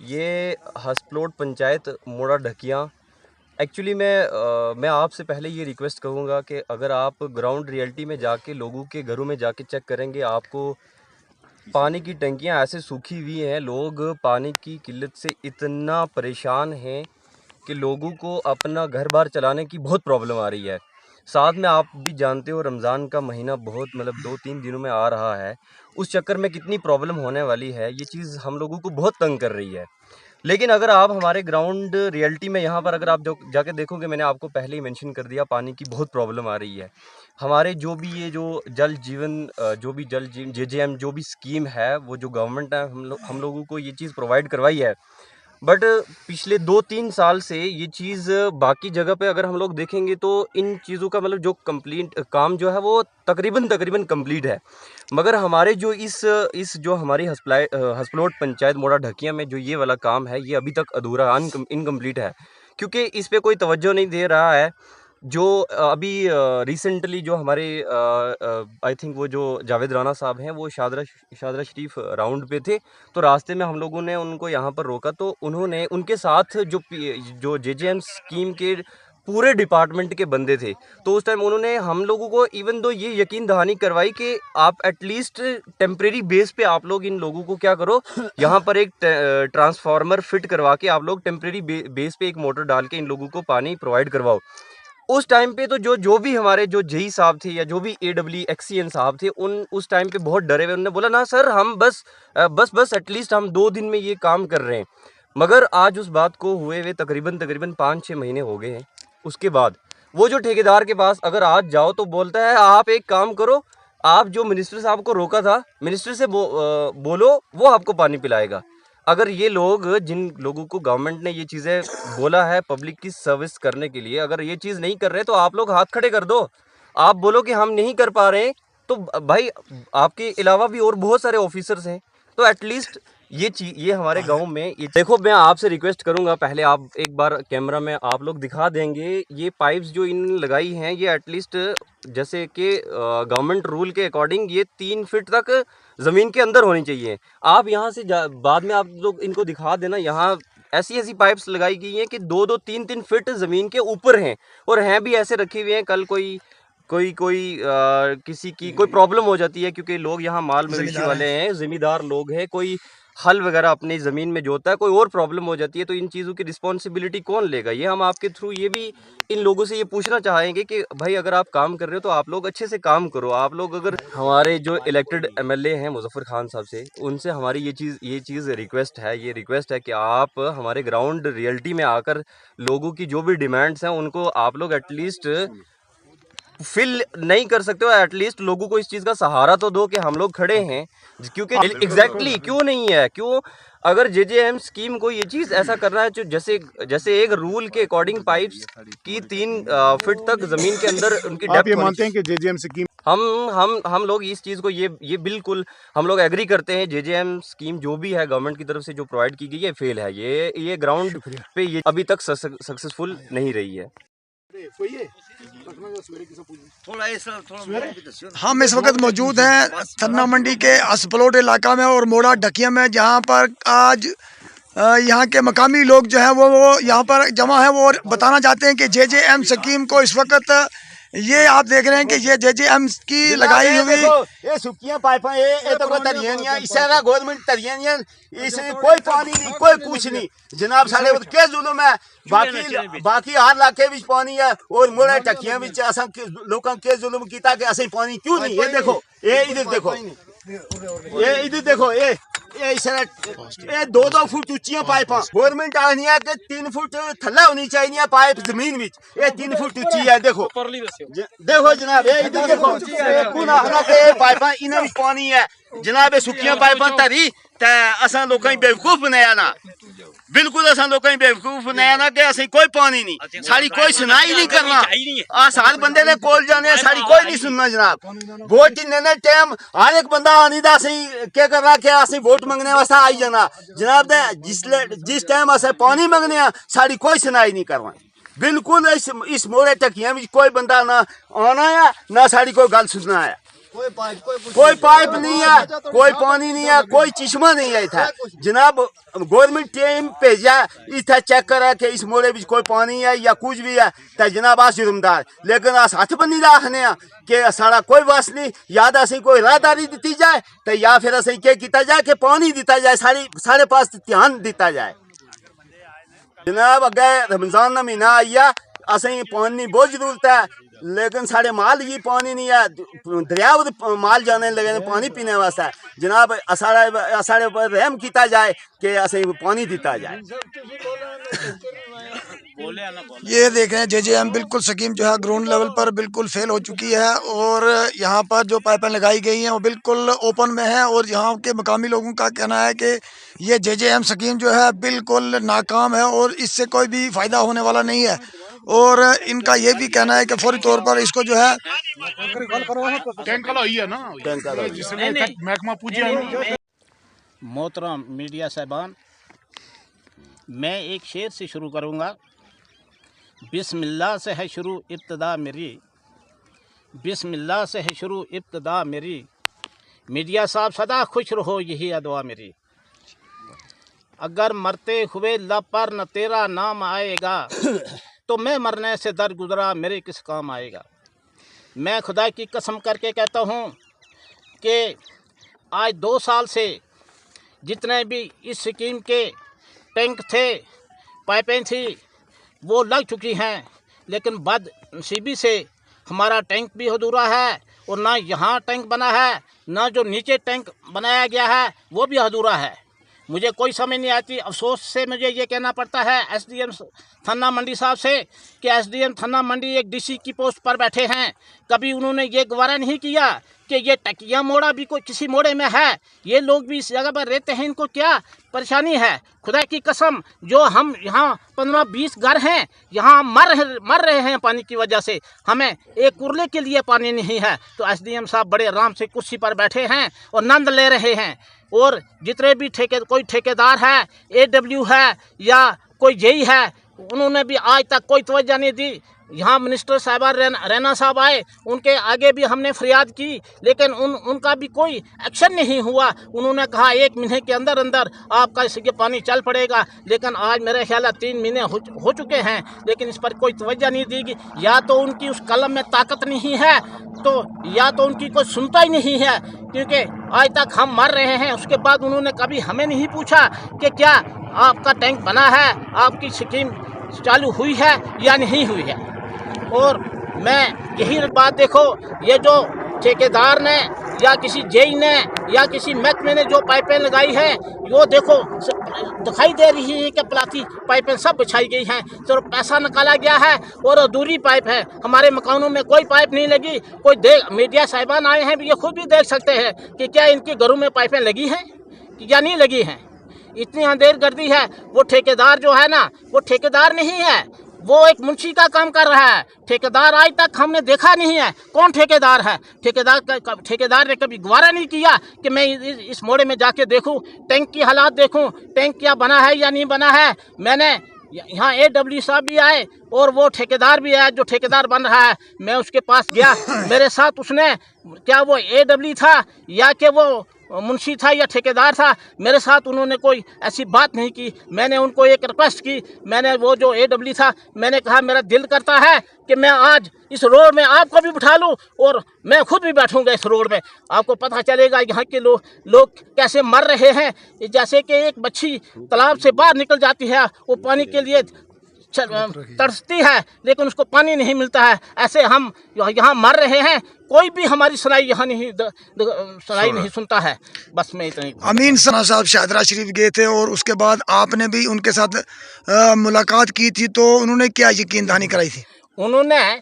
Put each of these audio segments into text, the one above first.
ये हसप्लोट पंचायत मोड़ा ढकिया। एक्चुअली मैं आपसे पहले ये रिक्वेस्ट करूँगा कि अगर आप ग्राउंड रियलिटी में जाके लोगों के घरों में जाके चेक करेंगे, आपको पानी की टंकियाँ ऐसे सूखी हुई हैं, लोग पानी की किल्लत से इतना परेशान हैं कि लोगों को अपना घर बार चलाने की बहुत प्रॉब्लम आ रही है। साथ में आप भी जानते हो रमज़ान का महीना बहुत 2-3 दिनों में आ रहा है। उस चक्कर में कितनी प्रॉब्लम होने वाली है, ये चीज़ हम लोगों को बहुत तंग कर रही है। लेकिन अगर आप हमारे ग्राउंड रियलिटी में यहाँ पर अगर आप जो जाके देखोगे, मैंने आपको पहले ही मेंशन कर दिया, पानी की बहुत प्रॉब्लम आ रही है। हमारे जो भी ये जो जल जीवन जेजेएम जो भी स्कीम है, वो जो गवर्नमेंट है हम लोगों को ये चीज़ प्रोवाइड करवाई है। बट पिछले 2-3 साल से ये चीज़ बाकी जगह पे अगर हम लोग देखेंगे तो इन चीज़ों का जो कंप्लीट काम जो है वो तकरीबन कंप्लीट है। मगर हमारे जो इस जो हमारी हसप्लोट पंचायत मोड़ा ढकिया में जो ये वाला काम है, ये अभी तक अधूरा इनकम्प्लीट है, क्योंकि इस पे कोई तवज्जो नहीं दे रहा है। जो अभी रिसेंटली जो हमारे आई थिंक वो जो जावेद राना साहब हैं, वो शादरा शरीफ राउंड पे थे, तो रास्ते में हम लोगों ने उनको यहाँ पर रोका, तो उन्होंने उनके साथ जो जेजेएम स्कीम के पूरे डिपार्टमेंट के बंदे थे, तो उस टाइम उन्होंने हम लोगों को इवन दो ये यकीन दहानी करवाई कि आप एटलीस्ट टेम्परेरी बेस पे आप लोग इन लोगों को क्या करो, यहाँ पर एक ट्रांसफार्मर फिट करवा के आप लोग टेम्परेरी बेस पे एक मोटर डाल के इन लोगों को पानी प्रोवाइड करवाओ। उस टाइम पे तो जो भी हमारे जो जेई साहब थे या जो भी AWXCN साहब थे, उस टाइम पे बहुत डरे हुए। उन्होंने बोला ना सर, हम बस एटलीस्ट हम 2 दिन में ये काम कर रहे हैं। मगर आज उस बात को हुए हुए तकरीबन 5-6 महीने हो गए हैं। उसके बाद वो जो ठेकेदार के पास अगर आज जाओ तो बोलता है आप एक काम करो, आप जो मिनिस्टर साहब को रोका था, मिनिस्टर से बोलो, वो आपको पानी पिलाएगा। अगर ये लोग, जिन लोगों को गवर्नमेंट ने ये चीज़ें बोला है पब्लिक की सर्विस करने के लिए, अगर ये चीज़ नहीं कर रहे तो आप लोग हाथ खड़े कर दो। आप बोलो कि हम नहीं कर पा रहे हैं, तो भाई आपके अलावा भी और बहुत सारे ऑफिसर्स हैं, तो एटलीस्ट ये हमारे गांव में ये देखो। मैं आपसे रिक्वेस्ट करूंगा, पहले आप एक बार कैमरा में आप लोग दिखा देंगे ये पाइप्स जो इन लगाई हैं, ये एटलीस्ट जैसे कि गवर्नमेंट रूल के अकॉर्डिंग ये 3 फीट तक ज़मीन के अंदर होनी चाहिए। आप यहाँ से बाद में आप लोग इनको दिखा देना, यहाँ ऐसी पाइप्स लगाई गई हैं कि 2-2, 3-3 फीट ज़मीन के ऊपर हैं, और हैं भी ऐसे रखी हुई हैं। कल किसी की कोई प्रॉब्लम हो जाती है, क्योंकि लोग यहाँ माल मवेशी वाले हैं, ज़मींदार लोग हैं, कोई हल वगैरह अपनी ज़मीन में जोता है, कोई और प्रॉब्लम हो जाती है, तो इन चीज़ों की रिस्पॉन्सिबिलिटी कौन लेगा? ये हम आपके थ्रू ये भी इन लोगों से ये पूछना चाहेंगे कि भाई अगर आप काम कर रहे हो तो आप लोग अच्छे से काम करो। आप लोग अगर हमारे जो इलेक्टेड MLA हैं मुजफ्फर खान साहब से, उनसे हमारी ये चीज़ रिक्वेस्ट है कि आप हमारे ग्राउंड रियलिटी में आकर लोगों की जो भी डिमांड्स हैं उनको आप लोग एटलीस्ट फिल नहीं कर सकते हो, एटलीस्ट लोगों को इस चीज़ का सहारा तो दो कि हम लोग खड़े हैं। क्योंकि एग्जैक्टली क्यों नहीं है, क्यों अगर जेजेएम स्कीम को ये चीज़ ऐसा करना है, जो जैसे एक रूल के अकॉर्डिंग पाइप्स की 3 फीट तक ज़मीन के अंदर उनकी डेप्थ, आप ये मानते हैं कि जेजेएम स्कीम हम लोग इस चीज़ को ये बिल्कुल हम लोग एग्री करते हैं। जेजेएम स्कीम जो भी है गवर्नमेंट की तरफ से जो प्रोवाइड की गई है, फेल है। ये ग्राउंड पे ये अभी तक सक्सेसफुल नहीं रही है। हम इस वक्त मौजूद हैं थन्ना मंडी के हसप्लोट इलाका में और मोड़ा ढकिया में, जहां पर आज यहां के मकामी लोग जो हैं वो यहां पर जमा है। वो बताना चाहते हैं कि जेजेएम स्कीम को इस वक्त ये आप देख रहे हैं कि ये जेजेएम की लगाई हुई ये सुखियां पाइपां, ये तो कोई तरियानियां, इससे गवर्नमेंट तरियानियां, इसमें कोई पानी नहीं, कोई कुछ नहीं जनाब। साढ़े के जुल्म है, बाकी हर इलाके में पानी है, और मोड़े टकियां में लोगों के जुल्म किया कि असं पानी क्यों नहीं। ये देखो, ये इधर देखो, ये इधर देखो, ये 2-2 फुट ऊंचियां पाइपां। गवर्नमेंट आखनी है कि 3 फुट थल्ले होनी चाहिए पाइप जमीन में, ये 3 फुट ऊंची है। देखो जनाब, ये इधर देखो, पाइपां इन्हें पानी है जनाब। ये सुखियां पाइपां धरी असा लोगों बेवकूफ बनाया ना, बिल्कुल असा लोगों बेवकूफ बनाया ना कि असं कोई पानी नहीं, साड़ी कोई सुनाई नहीं करना। सारे बंदे ने कोल जाने, साड़ी कोई नहीं सुनना जनाब। वोट ने टाइम हर एक बंदा आनी दा असें क्या करना कि असें वोट मंगने वास्ते आई जाना जनाब। जिस टाइम असें पानी मंगने साड़ी कोई सुनाई नहीं करना। बिल्कुल इस मोड़े टकियां में कोई बंदा ना आना है, ना साड़ी कोई गल सुनना है। कोई पाइप नहीं है, कोई पानी नहीं है, कोई चश्मा नहीं है इतना। जनाब गवर्नमेंट टीम भेजा इतना चेक करा कि इस मोड़े में कोई पानी है या कुछ भी है तो जनाब अस जुर्मदार, लेकिन अस हथ बनी रखने कि साड़ा कोई बस नहीं, या तो असें कोई राहदारी दी जाए तो या फिर असें क्या किया जाए कि पानी दिता जाए, साढ़े पास ध्यान दिता जाए। जनाब अगे रमजान का महीना आइया, असें पानी की बहुत जरूरत है, लेकिन साढ़े माल की पानी नहीं है, दरिया माल जाने लगे पानी पीने वास्ते। जनाब साढ़े ऊपर रहम किया जाए कि असें पानी दिता जाए। ये देखें जेजेएम बिल्कुल स्कीम जो है ग्राउंड लेवल पर बिल्कुल फेल हो चुकी है और यहाँ पर जो पाइपें लगाई गई हैं वो बिल्कुल ओपन में है और यहाँ के मकामी लोगों का कहना है कि ये जेजेएम स्कीम जो है बिल्कुल नाकाम है और इससे कोई भी फ़ायदा होने वाला नहीं है। और इनका ये भी कहना है कि फौरी तौर पर इसको जो है मोहतरम मीडिया साहबान, मैं एक शेर से शुरू करूँगा। बिस्मिल्लाह से है शुरू इब्तदा मेरी, बिस्मिल्लाह से है शुरू इब्तदा मेरी, मीडिया साहब सदा खुश रहो यही अदवा मेरी। अगर मरते हुए लब पर न तेरा नाम आएगा तो मैं मरने से दर गुजरा मेरे किस काम आएगा। मैं खुदा की कसम करके कहता हूँ कि आज 2 साल से जितने भी इस स्कीम के टैंक थे, पाइपें थी, वो लग चुकी हैं, लेकिन बदनसीबी से हमारा टैंक भी अधूरा है और ना यहाँ टैंक बना है, ना जो नीचे टैंक बनाया गया है वो भी अधूरा है। मुझे कोई समझ नहीं आती। अफसोस से मुझे ये कहना पड़ता है एसडीएम थन्ना मंडी साहब से कि एसडीएम थन्ना मंडी एक डीसी की पोस्ट पर बैठे हैं, कभी उन्होंने ये गवारा नहीं किया कि ये टकिया मोड़ा भी कोई किसी मोड़े में है, ये लोग भी इस जगह पर रहते हैं, इनको क्या परेशानी है। खुदा की कसम, जो हम यहाँ 15-20 घर हैं, यहाँ मर रहे हैं पानी की वजह से, हमें एक कुरले के लिए पानी नहीं है। तो एसडीएम साहब बड़े आराम से कुर्सी पर बैठे हैं और नंद ले रहे हैं। और जितने भी कोई ठेकेदार है, एडब्ल्यू है या कोई जेई है, उन्होंने भी आज तक कोई तवज्जो नहीं दी। यहाँ मिनिस्टर साहबा रैना साहब आए, उनके आगे भी हमने फरियाद की, लेकिन उनका भी कोई एक्शन नहीं हुआ। उन्होंने कहा 1 महीने के अंदर अंदर आपका ये पानी चल पड़ेगा, लेकिन आज मेरे ख्याल 3 महीने हो चुके हैं, लेकिन इस पर कोई तवज्जो नहीं दी। या तो उनकी उस कलम में ताकत नहीं है, तो या तो उनकी कोई सुनता ही नहीं है, क्योंकि आज तक हम मर रहे हैं। उसके बाद उन्होंने कभी हमें नहीं पूछा कि क्या आपका टैंक बना है, आपकी स्कीम चालू हुई है या नहीं हुई है। और मैं यही बात देखो, ये जो ठेकेदार ने या किसी जेई ने या किसी महकमे ने जो पाइपें लगाई हैं, वो देखो दिखाई दे रही है कि प्लास्टिक पाइपें सब बिछाई गई हैं, सिर्फ पैसा निकाला गया है और अधूरी पाइप है। हमारे मकानों में कोई पाइप नहीं लगी। कोई मीडिया साहिबान आए हैं, ये खुद भी देख सकते हैं कि क्या इनके घरों में पाइपें लगी हैं या नहीं लगी हैं। इतनी अंधेर गर्दी है। वो ठेकेदार जो है ना, वो ठेकेदार नहीं है, वो एक मुंशी का काम कर रहा है। ठेकेदार आज तक हमने देखा नहीं है। कौन ठेकेदार है? ठेकेदार ने कभी गवारा नहीं किया कि मैं इस मोड़े में जाके देखूं, टैंक की हालात देखूं, टैंक क्या बना है या नहीं बना है। मैंने यहाँ एडब्ल्यू साहब भी आए और वो ठेकेदार भी आया जो ठेकेदार बन रहा है। मैं उसके पास गया, मेरे साथ उसने, क्या वो एडब्ल्यू था या कि वो मुंशी था या ठेकेदार था, मेरे साथ उन्होंने कोई ऐसी बात नहीं की। मैंने उनको एक रिक्वेस्ट की, मैंने वो जो एडब्ल्यू था, मैंने कहा मेरा दिल करता है कि मैं आज इस रोड में आपको भी बिठा लूं और मैं खुद भी बैठूंगा इस रोड में। आपको पता चलेगा यहाँ के लोग कैसे मर रहे हैं। जैसे कि एक बच्ची तालाब से बाहर निकल जाती है, वो पानी के लिए तरसती है, लेकिन उसको पानी नहीं मिलता है। ऐसे हम यहाँ मर रहे हैं, कोई भी हमारी सुनाई यहाँ नहीं सुनता है। बस मैं इतना ही। अमीन सना साहब शाहदरा शरीफ गए थे और उसके बाद आपने भी उनके साथ मुलाकात की थी, तो उन्होंने क्या यकीन दहानी कराई थी? उन्होंने,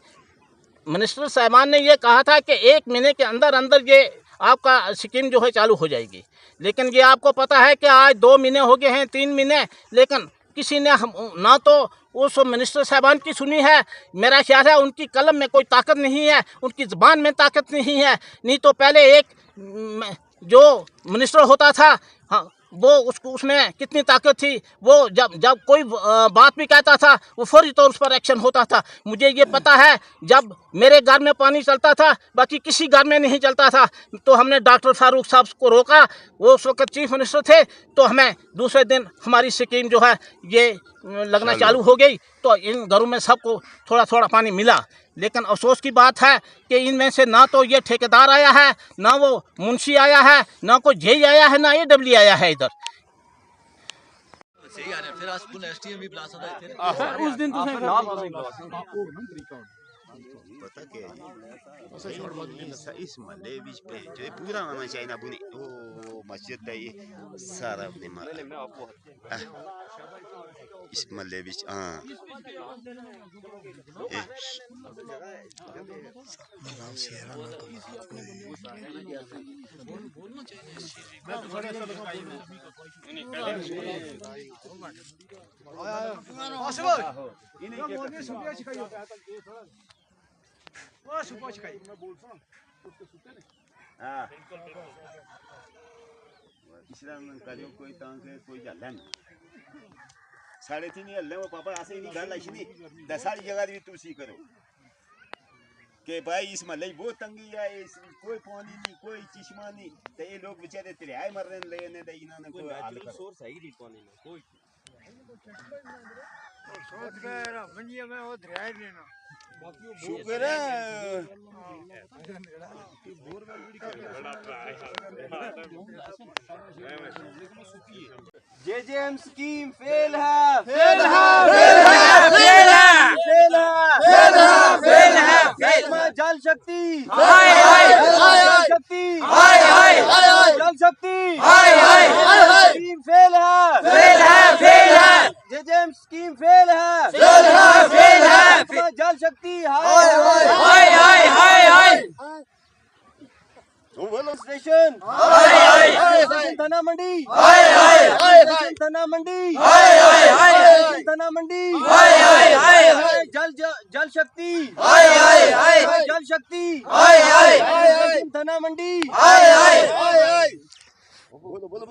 मिनिस्टर साहबान ने ये कहा था कि 1 महीने के अंदर अंदर ये आपका स्कीम जो है चालू हो जाएगी। लेकिन ये आपको पता है कि आज 2 महीने हो गए हैं, 3 महीने, लेकिन किसी ने ना तो उस मिनिस्टर साहबान की सुनी है। मेरा ख्याल है उनकी कलम में कोई ताकत नहीं है, उनकी ज़बान में ताकत नहीं है। नहीं तो पहले एक जो मिनिस्टर होता था, हाँ, वो उसमें कितनी ताकत थी। वो जब कोई बात भी कहता था, वो फौरी तौर पर एक्शन होता था। मुझे ये पता है, जब मेरे घर में पानी चलता था, बाकी किसी घर में नहीं चलता था। तो हमने डॉक्टर फारूक साहब को रोका, वो उस वक्त चीफ मिनिस्टर थे। तो हमें दूसरे दिन हमारी स्कीम जो है ये लगना चालू हो गई। तो इन घरों में सबको थोड़ा थोड़ा पानी मिला। लेकिन अफसोस की बात है कि इनमें से ना तो ये ठेकेदार आया है, ना वो मुंशी आया है, ना कोई जेई आया है, ना ये डब्ल्यू आया है इधर। उस दिन पता क्या है इस महल्ले बीच पे जो ये पूरा होना चाहिए ना बुनी वो मस्जिद है ये सारा अपने इस महल्ले बीच हाँ इस्लाम का जो कोई तांग है कोई जल्ला नहीं साढ़े तीन हल्ले वो पापा ऐसे ही गल आई नहीं 10 सारी जगह भी तू सी करो कि भाई इस महल्ले बहुत तंगी है कोई पानी नहीं कोई चश्मा नहीं तो ये लोग बेचारे तिराए मर रहे लेने तो इन्होंने कोई हाल कर सोर्स है ही पानी में कोई सोच कर मंजिया में वो तिराए लेना शुक्र है जेजेएम स्कीम फेल है फेल है फेल है फेल है फेल है फेल है फेल है फेल है जल शक्ति हाय हाय जल शक्ति हाय हाय जल शक्ति हाय हाय स्कीम फेल है फेल है जेजेएम स्कीम फेल है फेल है जल शक्ति हाय हाय हाय हाय हाय स्टेशन हाय हाय धना मंडी हाय हाय धना मंडी हाय हाय धना मंडी हाय हाय जल शक्ति हाय हाय जल शक्ति हाय हाय धना मंडी हाय हाय बोलो बोलो